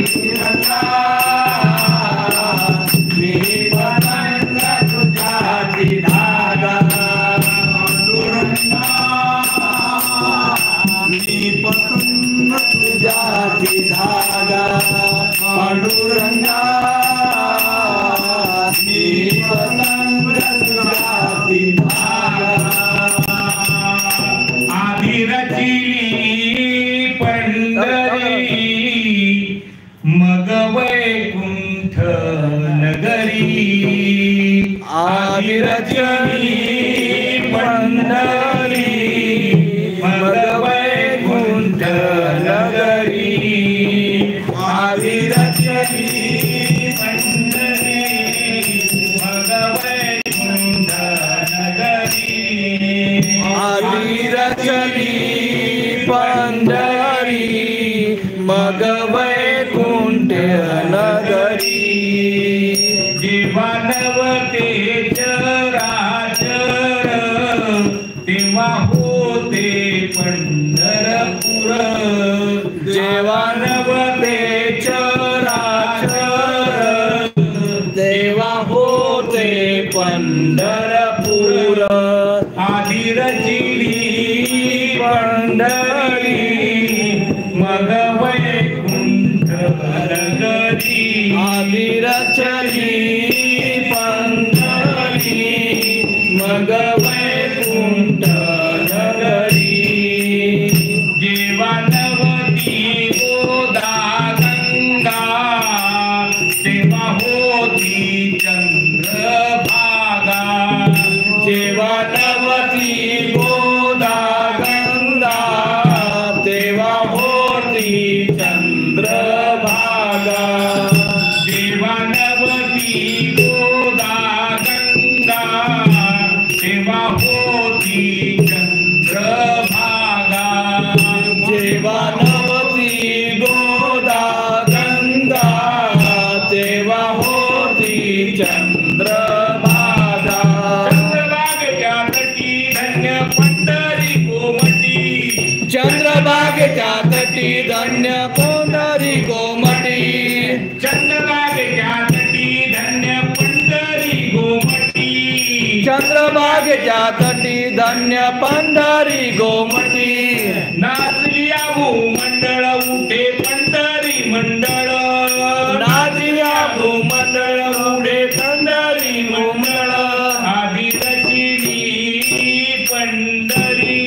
पांडुरंगा मी पतंग तुझ्याची धागा पांडुरंगा मी पतंग तुझ्याची धागा पांडुरंगा मी पतंग तुझ्याची धागा आधी रचिली पंढरी मग वैकुंठ नगरी आधी रचिली पंढरी मग वैकुंठ नगरी आधी रचिली पंढरी मग वैकुंठ नगरी आधी रचली पंढरी मग वैकुंठ नगरी जीवनवते चराचर तेव्हा होते पंढरपूर जीवनवते चराचर तेव्हा होते पंढरपूर आधी रचिली पंढरी मग वैकुंठ नगरी आधी रचली पंढरी मग वैकुंठ नगरी जीवनवती गोदा गंगा तेव्हा होती चंद्रभागा जीवनवती गोदा गंगा तेव्हा होती चंद्रभागा जीवनवती गोदा गंगा तेव्हा होती चंद्रभागा जीवनवती गोदा गंगा तेव्हा होती चंद्रभागा चंद्रभागेच्या तटी धन्य पंढरी गोमटी चंद्रभागेच्या तटी धन्य पंढरी गोमटी चंद्रभागेच्या तटी धन्य पंढरी गोमटी चंद्रभागेच्या तटी धन्य पंढरी गोमटी नाचली आबू मंडळ उठे पंढरी मंडळ नाचली आबू मंडळ उठे पंढरी मंडळ आधी रचिली पंढरी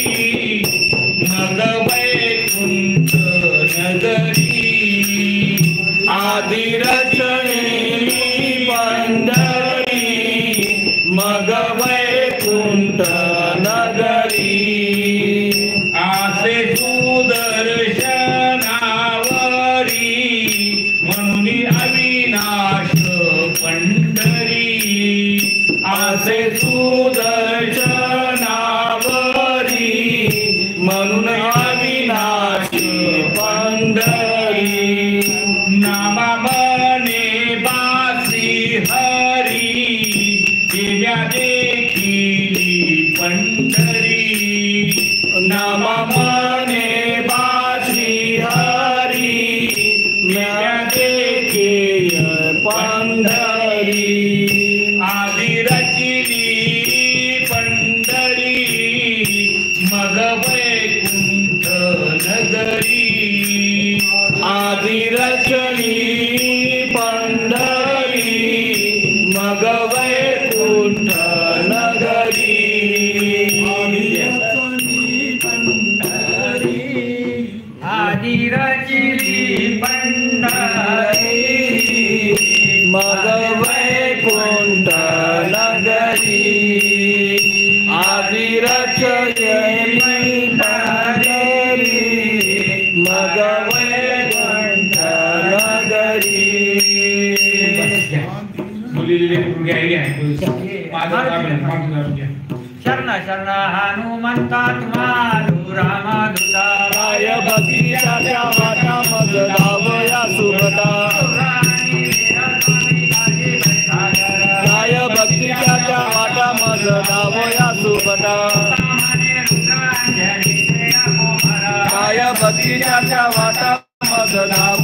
मग वैकुंठ नगरी आधी रचली पंढरी मग वैकुंठ नगरी आसे सुदर्शनावरी म्हणून अविनाश पंढरी आसे सुदर्शनावरी म्हणून अविनाश पंढरी नामा मने बासी हरी केल्या देखिली पंढरी नामा मने बासी हरी केल्या देखिली पंढरी आधी रचिली पंढरी मग वैकुंठ नगरी आधी रचली पंढरी मग वैकुंठ नगरी आधी रचली पंढरी मग वैकुंठ नगरी आधी रचली पंढरी मग वैकुंठ नगरी शरण शरण हनुमंता तुम्हारू रामदूता काय भक्तीच्या त्या वाटा मग धावया सुभता काय भक्तीच्या त्या वाटा मग धावया सुभता काय भक्तीच्या त्या वाटा मग धाव